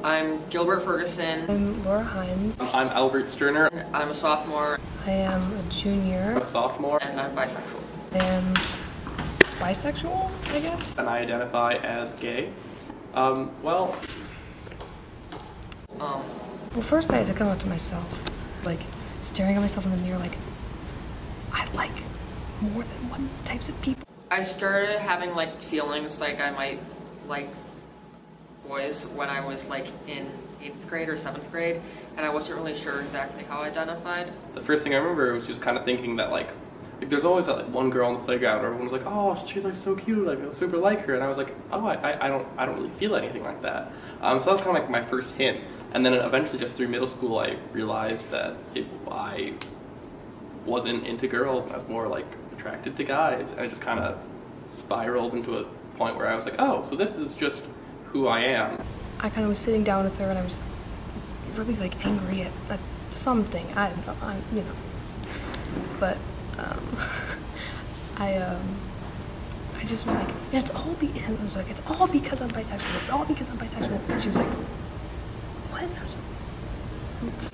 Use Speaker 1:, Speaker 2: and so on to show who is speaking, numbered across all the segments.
Speaker 1: I'm Gilbert Ferguson.
Speaker 2: I'm Laura Hines.
Speaker 3: I'm Albert Sterner.
Speaker 1: I'm a sophomore.
Speaker 2: I am a junior.
Speaker 3: I'm a sophomore.
Speaker 1: And I'm bisexual.
Speaker 2: I am bisexual, I guess.
Speaker 3: And I identify as gay. Well,
Speaker 2: first I had to come out to myself, like staring at myself in the mirror, like I like more than one types of people.
Speaker 1: I started having like feelings like I might like boys when I was like in 8th grade or 7th grade, and I wasn't really sure exactly how I identified.
Speaker 3: the first thing I remember was just kind of thinking that like there's always that like one girl on the playground where everyone was like, oh, she's like so cute, like I super like her, and I was like, oh, I don't really feel anything like that. So that was kind of like my first hint, and then eventually just through middle school I realized that I wasn't into girls and I was more like attracted to guys, and I just kind of spiraled into a point where I was like, oh, so this is just who I am.
Speaker 2: I kind of was sitting down with her and I was really like angry at something. I don't know, but I just was like, it's all it's all because I'm bisexual. It's all because I'm bisexual. And she was like, what? And I was like, oops.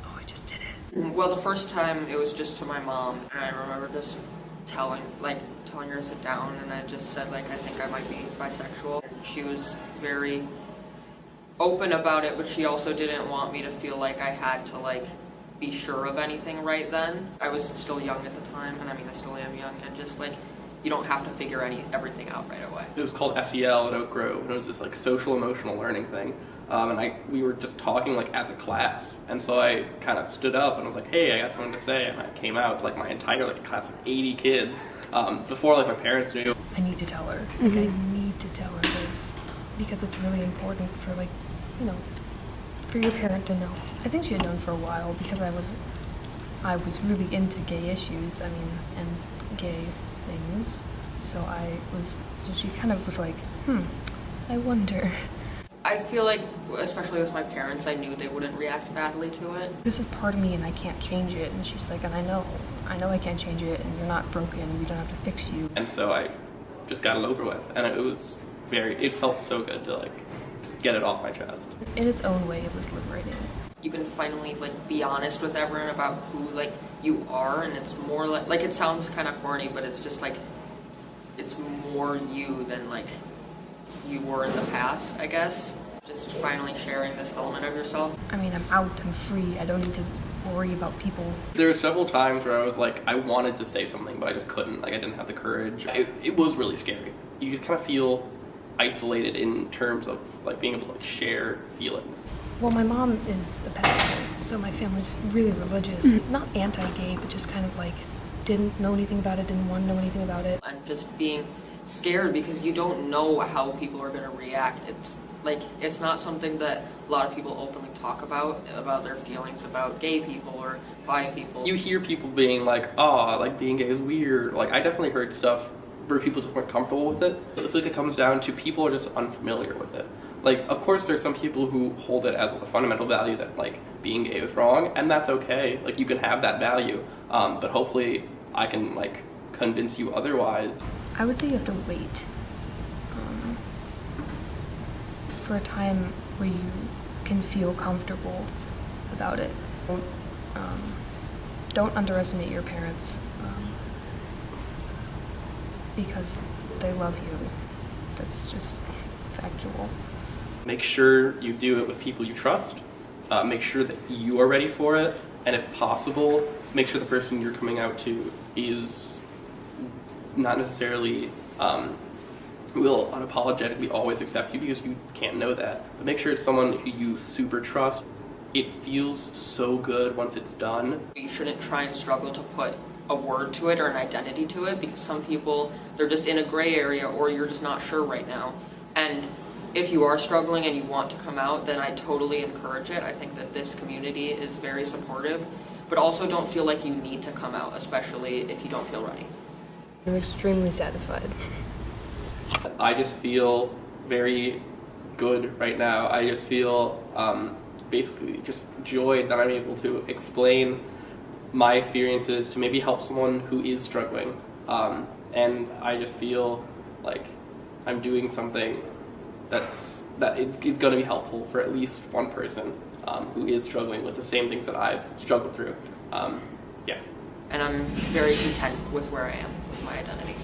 Speaker 2: Oh, I just did it.
Speaker 1: Well, the first time it was just to my mom, and I remember just telling her to sit down, and I just said like, I think I might be bisexual. She was very open about it, but she also didn't want me to feel like I had to like be sure of anything right then. I was still young at the time, and I mean I still am young, and just like you don't have to figure everything out right away.
Speaker 3: It was called SEL at Oak Grove, and it was this like social emotional learning thing. And we were just talking like as a class, and so I kind of stood up and was like, hey, I got something to say, and I came out to like my entire like class of 80 kids before like my parents knew.
Speaker 2: I need to tell her. Like, I need to tell her this because it's really important for like, for your parent to know. I think she had known for a while because I was really into gay issues, and gay things. So she kind of was like, I wonder.
Speaker 1: I feel like, especially with my parents, I knew they wouldn't react badly to it.
Speaker 2: This is part of me and I can't change it. And she's like, and I know I can't change it, and you're not broken, we don't have to fix you.
Speaker 3: And so I just got it over with, and it felt so good to like just get it off my chest.
Speaker 2: In its own way, it was liberating.
Speaker 1: You can finally like be honest with everyone about who like you are, and it's more like it sounds kind of corny, but it's just like it's more you than like you were in the past, I guess. Just finally sharing this element of yourself.
Speaker 2: I mean, I'm out, I'm free, I don't need to worry about people.
Speaker 3: There were several times where I was like, I wanted to say something, but I just couldn't. Like, I didn't have the courage. It was really scary. You just kind of feel isolated in terms of like being able to like share feelings.
Speaker 2: Well, my mom is a pastor, so my family's really religious. Not anti-gay, but just kind of like didn't know anything about it, didn't want to know anything about it.
Speaker 1: And just being scared because you don't know how people are going to react. It's not something that a lot of people openly talk about their feelings about gay people or bi people. You
Speaker 3: hear people being like, oh, like being gay is weird. Like, I definitely heard stuff where people just weren't comfortable with it. I feel like it comes down to people are just unfamiliar with it. Like, of course there's some people who hold it as a fundamental value that like being gay is wrong, and that's okay. Like, you can have that value, but hopefully I can like convince you otherwise.
Speaker 2: I would say you have to wait for a time where you can feel comfortable about it. Don't underestimate your parents because they love you. That's just factual.
Speaker 3: Make sure you do it with people you trust. Make sure that you are ready for it, and if possible, make sure the person you're coming out to is not necessarily will unapologetically always accept you, because you can't know that. But make sure it's someone who you super trust. It feels so good once it's done.
Speaker 1: You shouldn't try and struggle to put a word to it or an identity to it, because some people, they're just in a gray area, or you're just not sure right now. And if you are struggling and you want to come out, then I totally encourage it. I think that this community is very supportive, but also don't feel like you need to come out, especially if you don't feel ready.
Speaker 2: I'm extremely satisfied.
Speaker 3: I just feel very good right now. I just feel basically just joy that I'm able to explain my experiences to maybe help someone who is struggling. And I just feel like I'm doing something that's that it's going to be helpful for at least one person who is struggling with the same things that I've struggled through. Yeah.
Speaker 1: And I'm very content with where I am with my identity.